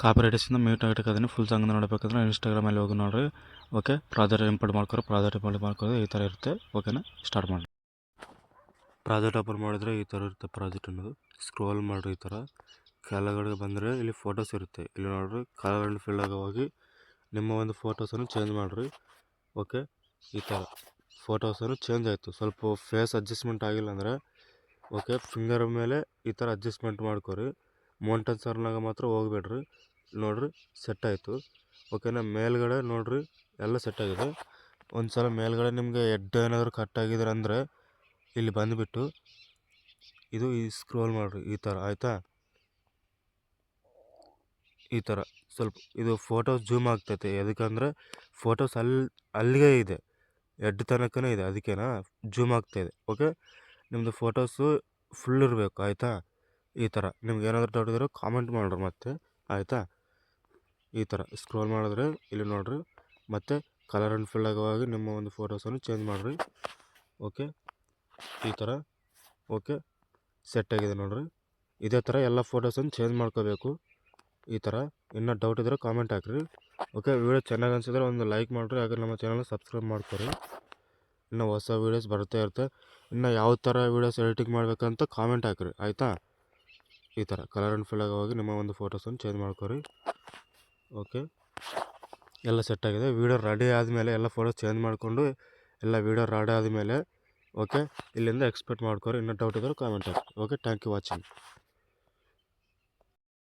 ಕಾಪಿರೈಟಿಸಿಂದ mute ಆಗಬೇಕಂದ್ರೆ full song ನೋಡಬೇಕಂದ್ರೆ ಇನ್ಸ್ಟಾಗ್ರಾಮಲ್ಲಿ ಹೋಗಿ ನೋಡಿರಿ. ಓಕೆ, ಪ್ರಾಜೆಕ್ಟ್ ಇಂಪೋರ್ಟ್ ಮಾಡ್ಕೋರಿ ಈ ಥರ ಇರುತ್ತೆ. ಓಕೆನಾ, ಸ್ಟಾರ್ಟ್ ಮಾಡಿ. ಪ್ರಾಜೆಕ್ಟ್ ಓಪನ್ ಮಾಡಿದ್ರೆ ಈ ಥರ ಇರುತ್ತೆ ಪ್ರಾಜೆಕ್ಟ್ ಅನ್ನೋದು. ಸ್ಕ್ರೋಲ್ ಮಾಡಿರಿ, ಈ ಥರ ಕೆಳಗಡೆ ಬಂದರೆ ಇಲ್ಲಿ ಫೋಟೋಸ್ ಇರುತ್ತೆ. ಇಲ್ಲಿ ನೋಡಿರಿ, ಕಲರ್ ಆ್ಯಂಡ್ ಫಿಲ್ ಹೋಗಿ ನಿಮ್ಮ ಒಂದು ಫೋಟೋಸನ್ನು ಚೇಂಜ್ ಮಾಡಿರಿ. ಓಕೆ, ಈ ಥರ ಫೋಟೋಸನ್ನು ಚೇಂಜ್ ಆಯಿತು. ಸ್ವಲ್ಪ ಫೇಸ್ ಅಡ್ಜಸ್ಟ್ಮೆಂಟ್ ಆಗಿಲ್ಲ ಅಂದರೆ ಓಕೆ, ಫಿಂಗರ್ ಮೇಲೆ ಈ ಥರ ಅಡ್ಜಸ್ಟ್ಮೆಂಟ್ ಮಾಡ್ಕೊರಿ. ಮೌಂಟನ್ ಸರ್ನಾಗ ಮಾತ್ರ ಹೋಗ್ಬೇಡ್ರಿ. ನೋಡಿರಿ, ಸೆಟ್ ಆಯಿತು. ಓಕೆನಾ, ಮೇಲ್ಗಡೆ ನೋಡಿರಿ ಎಲ್ಲ ಸೆಟ್ ಆಗಿದೆ. ಒಂದು ಸಲ ಮೇಲ್ಗಡೆ ನಿಮಗೆ ಹೆಡ್ ಏನಾದರೂ ಕಟ್ ಆಗಿದ್ರೆ ಅಂದರೆ ಇಲ್ಲಿ ಬಂದುಬಿಟ್ಟು ಇದು ಈ ಸ್ಕ್ರೋಲ್ ಮಾಡಿರಿ, ಈ ಥರ ಆಯಿತಾ. ಈ ಥರ ಸ್ವಲ್ಪ ಇದು ಫೋಟೋಸ್ ಜೂಮ್ ಆಗ್ತೈತೆ. ಎದಕ್ಕಂದರೆ ಫೋಟೋಸ್ ಅಲ್ಲಿಗೆ ಇದೆ, ಹೆಡ್ ತನಕನೇ ಇದೆ, ಅದಕ್ಕೇನಾ ಜೂಮ್ ಆಗ್ತಾಯಿದೆ. ಓಕೆ, ನಿಮ್ಮದು ಫೋಟೋಸು ಫುಲ್ ಇರಬೇಕು ಆಯಿತಾ. ಈ ಥರ ನಿಮ್ಗೆ ಏನಾದರೂ ಡೌಟ್ ಇದ್ದರೆ ಕಾಮೆಂಟ್ ಮಾಡಿರಿ ಮತ್ತೆ, ಆಯಿತಾ. ಈ ಥರ ಸ್ಕ್ರೋಲ್ ಮಾಡಿದ್ರೆ ಇಲ್ಲಿ ನೋಡಿರಿ, ಮತ್ತು ಕಲರ್ ಆ್ಯಂಡ್ ಫಿಲ್ ಆಗುವಾಗ ನಿಮ್ಮ ಒಂದು ಫೋಟೋಸನ್ನು ಚೇಂಜ್ ಮಾಡಿರಿ. ಓಕೆ, ಈ ಥರ ಓಕೆ, ಸೆಟ್ ಆಗಿದೆ ನೋಡಿರಿ. ಇದೇ ಥರ ಎಲ್ಲ ಫೋಟೋಸನ್ನು ಚೇಂಜ್ ಮಾಡ್ಕೋಬೇಕು. ಈ ಥರ ಇನ್ನೂ ಡೌಟ್ ಇದ್ದರೆ ಕಾಮೆಂಟ್ ಹಾಕಿರಿ. ಓಕೆ, ವಿಡಿಯೋ ಚೆನ್ನಾಗಿ ಅನಿಸಿದ್ರೆ ಒಂದು ಲೈಕ್ ಮಾಡಿರಿ. ಹಾಗೆ ನಮ್ಮ ಚಾನಲ್ನ ಸಬ್ಸ್ಕ್ರೈಬ್ ಮಾಡ್ಕೊರಿ. ಇನ್ನು ಹೊಸ ವೀಡಿಯೋಸ್ ಬರ್ತಾ ಇರುತ್ತೆ. ಇನ್ನು ಯಾವ ಥರ ವೀಡಿಯೋಸ್ ಎಡಿಟಿಂಗ್ ಮಾಡಬೇಕಂತ ಕಾಮೆಂಟ್ ಹಾಕಿರಿ, ಆಯಿತಾ. ಈ ಥರ ಕಲರ್ ಆ್ಯಂಡ್ ಫಿಲ್ ಆಗುವಾಗ ನಿಮ್ಮ ಒಂದು ಫೋಟೋಸನ್ನು ಚೇಂಜ್ ಮಾಡ್ಕೊರಿ. ಓಕೆ, ಎಲ್ಲ ಸೆಟ್ ಆಗಿದೆ. ವೀಡಿಯೋ ರೆಡಿ ಆದಮೇಲೆ ಎಲ್ಲ ಫೋಟೋಸ್ ಚೇಂಜ್ ಮಾಡಿಕೊಂಡು ಎಲ್ಲ ವೀಡಿಯೋ ರೆಡಿ ಆದಮೇಲೆ ಓಕೆ, ಇಲ್ಲಿಂದ ಎಕ್ಸ್ಪೆಕ್ಟ್ ಮಾಡ್ಕೊರಿ. ಇನ್ನೂ ಡೌಟ್ ಇದ್ದರೆ ಕಾಮೆಂಟ್ ಹಾಕಿ. Okay, thank you watching.